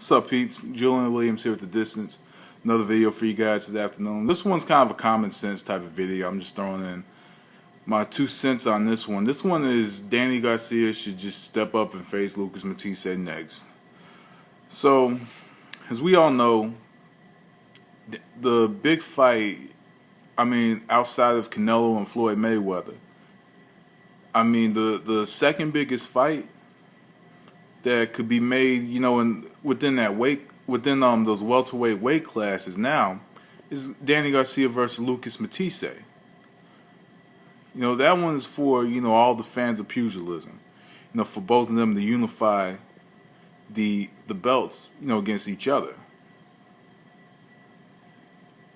What's up, peeps? Julian Williams here with The Distance. Another video for you guys this afternoon. This one's kind of a common sense type of video. I'm just throwing in my 2 cents on this one. This one is Danny Garcia should just step up and face Lucas Matthysse next. So, as we all know, the big fight, outside of Canelo and Floyd Mayweather, the second biggest fight that could be made, within those welterweight weight classes now, is Danny Garcia versus Lucas Matthysse. That one is for all the fans of pugilism. For both of them to unify the belts, against each other.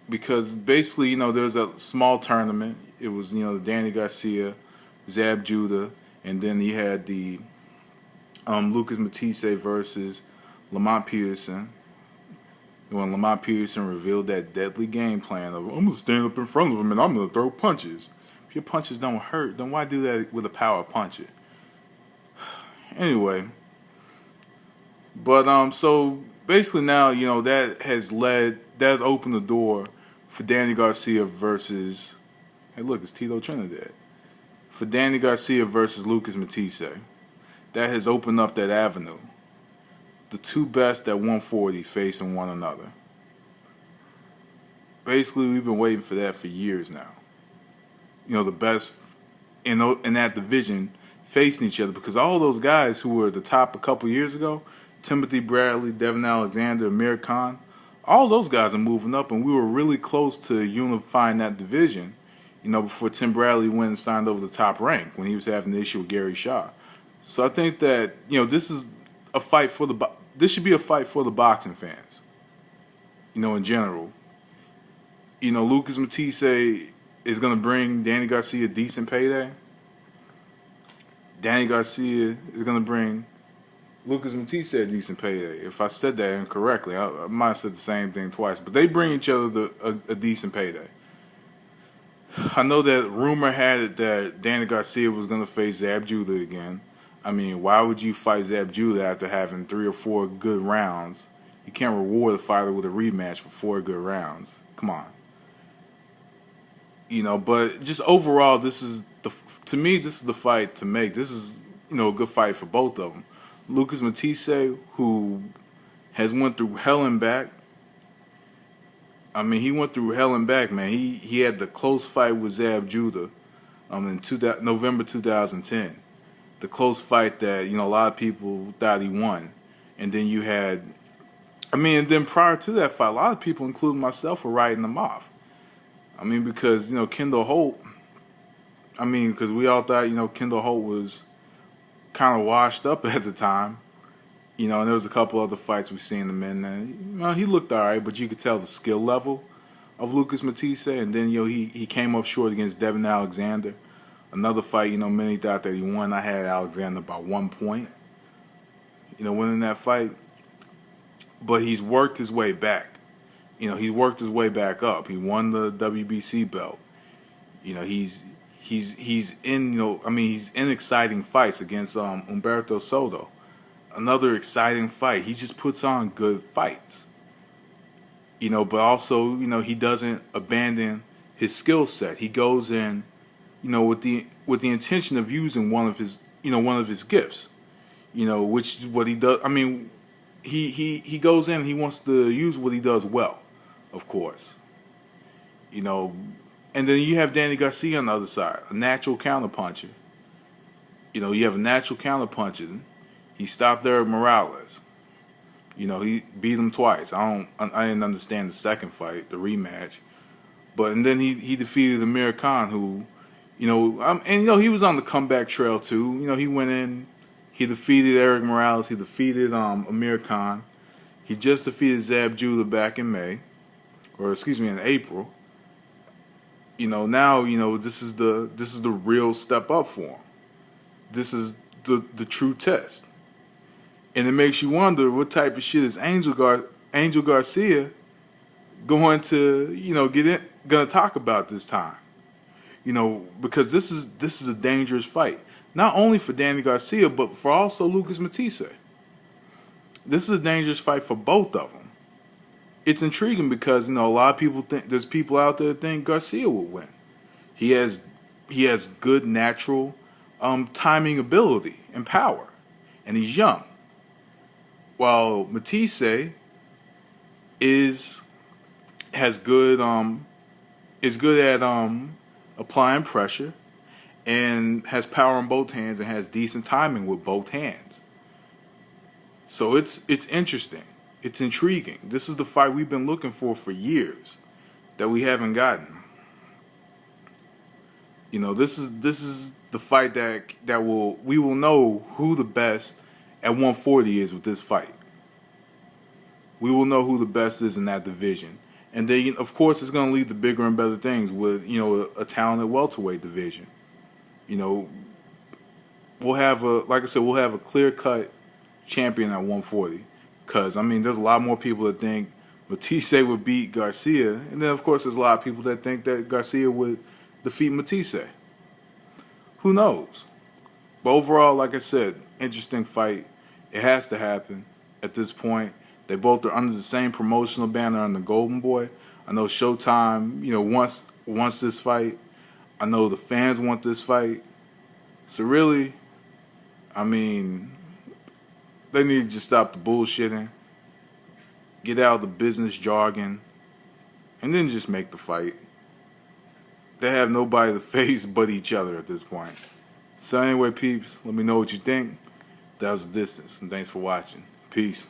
Because basically, there's a small tournament. It was Danny Garcia, Zab Judah, and then you had the Lucas Matthysse versus Lamont Peterson. When Lamont Peterson revealed that deadly game plan of, I'm going to stand up in front of him and I'm going to throw punches. If your punches don't hurt, then why do that with a power puncher? Anyway. But, so basically now, that has opened the door for Danny Garcia versus, hey look, it's Tito Trinidad. For Danny Garcia versus Lucas Matthysse. That has opened up that avenue. The two best at 140 facing one another. Basically, we've been waiting for that for years now. The best in that division facing each other, because all those guys who were at the top a couple years ago, Timothy Bradley, Devin Alexander, Amir Khan, all those guys are moving up, and we were really close to unifying that division, before Tim Bradley went and signed over the top rank when he was having the issue with Gary Shaw. So I think that, this is a fight for this should be a fight for the boxing fans, in general. Lucas Matthysse is going to bring Danny Garcia a decent payday. Danny Garcia is going to bring Lucas Matthysse a decent payday. If I said that incorrectly, I might have said the same thing twice. But they bring each other a decent payday. I know that rumor had it that Danny Garcia was going to face Zab Judah again. Why would you fight Zab Judah after having 3 or 4 good rounds? You can't reward a fighter with a rematch for 4 good rounds. Come on. But just overall, to me, this is the fight to make. This is, a good fight for both of them. Lucas Matthysse, who has went through hell and back. He went through hell and back, man. He had the close fight with Zab Judah in November 2010. The close fight that, a lot of people thought he won. And then you had, and then prior to that fight, a lot of people, including myself, were writing him off. Because, Kendall Holt, because we all thought, Kendall Holt was kind of washed up at the time. And there was a couple other fights we've seen him in. And, he looked all right, but you could tell the skill level of Lucas Matthysse. And then, he came up short against Devin Alexander. Another fight, many thought that he won. I had Alexander by 1 point, winning that fight. But he's worked his way back. He's worked his way back up. He won the WBC belt. He's in, he's in exciting fights against Humberto Soto. Another exciting fight. He just puts on good fights. But also, he doesn't abandon his skill set. He goes in, with the intention of using one of his gifts, which is what he does. He goes in and he wants to use what he does well, of course. And then you have Danny Garcia on the other side, a natural counterpuncher. You have a natural counterpuncher. He stopped Eric Morales. He beat him twice. I didn't understand the second fight, the rematch, and then he defeated Amir Khan, who. He was on the comeback trail too. He went in, he defeated Eric Morales, he defeated Amir Khan. He just defeated Zab Judah back in in April. Now, this is the real step up for him. This is the true test. And it makes you wonder what type of shit is Angel Garcia going to, gonna talk about this time. Because this is a dangerous fight. Not only for Danny Garcia, but for also Lucas Matthysse. This is a dangerous fight for both of them. It's intriguing because a lot of people think there's people out there that think Garcia will win. He has good natural timing ability and power, and he's young. While Matthysse is has good is good at applying pressure and has power on both hands and has decent timing with both hands. So it's interesting. It's intriguing. This is the fight we've been looking for years that we haven't gotten. This is the fight that we will know who the best at 140 is with this fight. We will know who the best is in that division. And then, of course, it's going to lead to bigger and better things with, a talented welterweight division. We'll have like I said, we'll have a clear-cut champion at 140. Because, there's a lot more people that think Matthysse would beat Garcia. And then, of course, there's a lot of people that think that Garcia would defeat Matthysse. Who knows? But overall, like I said, interesting fight. It has to happen at this point. They both are under the same promotional banner on the Golden Boy. I know Showtime, wants this fight. I know the fans want this fight. So really, they need to just stop the bullshitting, get out of the business jargon, and then just make the fight. They have nobody to face but each other at this point. So anyway, peeps, let me know what you think. That was The Distance, and thanks for watching. Peace.